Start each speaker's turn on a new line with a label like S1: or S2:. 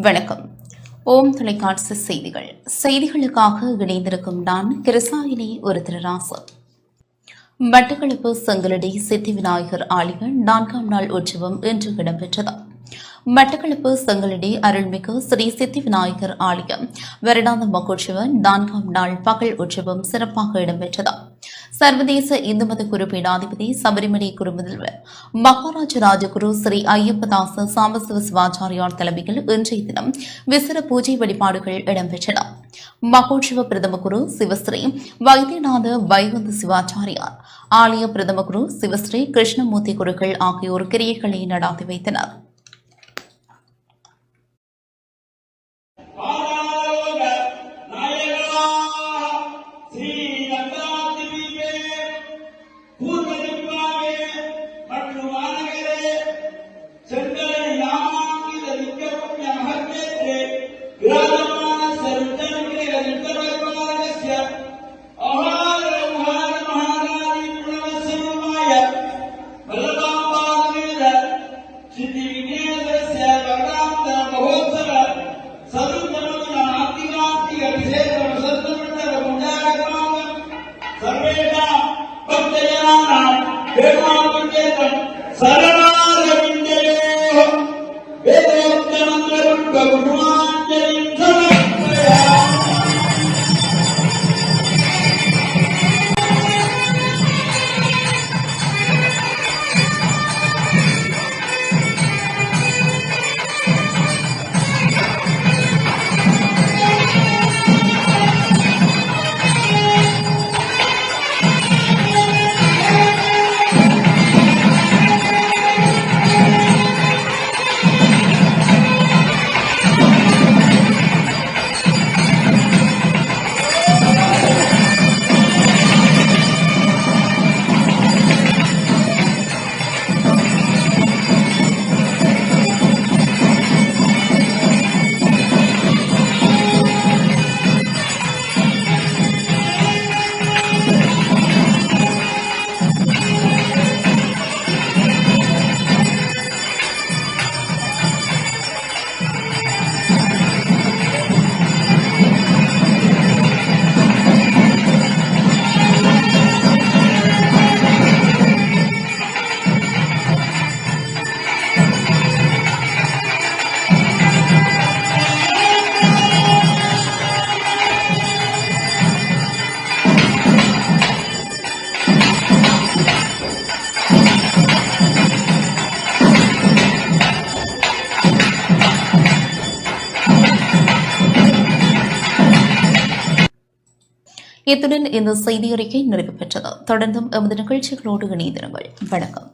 S1: வணக்கம். ஓம் தொலைக்காட்சி செய்திகளுக்காக இணைந்திருக்கும் நான் கிருசாயினி ஒரு திருராசு. மட்டக்களப்பு செங்கலடி சித்தி விநாயகர் ஆலய 4ஆம் நாள் உற்சவம் இன்று இடம்பெற்றது. மட்டக்களப்பு செங்கலடி அருள்மிகு ஸ்ரீ சித்தி விநாயகர் ஆலயம் வருடாந்த மகோற்சவம் 4ஆம் நாள் பகல் உற்சவம் சிறப்பாக இடம்பெற்றது. சர்வதேச இந்து மத குரு பீடாதிபதி சபரிமலை குருமுதல்வர் மகாராஜ ராஜகுரு ஸ்ரீ ஐயப்பதாச சாம்பசிவ சிவாச்சாரியார் தலைமையில் இன்றைய தினம் விசேட பூஜை வழிபாடுகள் இடம்பெற்றன. மகோற்சவ பிரதம குரு சிவஸ்ரீ வைத்தியநாத வைகுந்த சிவாச்சாரியார், ஆலய பிரதம குரு சிவஸ்ரீ கிருஷ்ணமூர்த்தி குருக்கள் ஆகியோர் கிரியைகளை நடாத்தி வைத்தனர். இத்துடன் இந்த செய்தி அறிக்கை நிறைவு பெற்றது. தொடர்ந்தும் எமது நிகழ்ச்சிகளோடு இணைந்திருங்கள். வணக்கம்.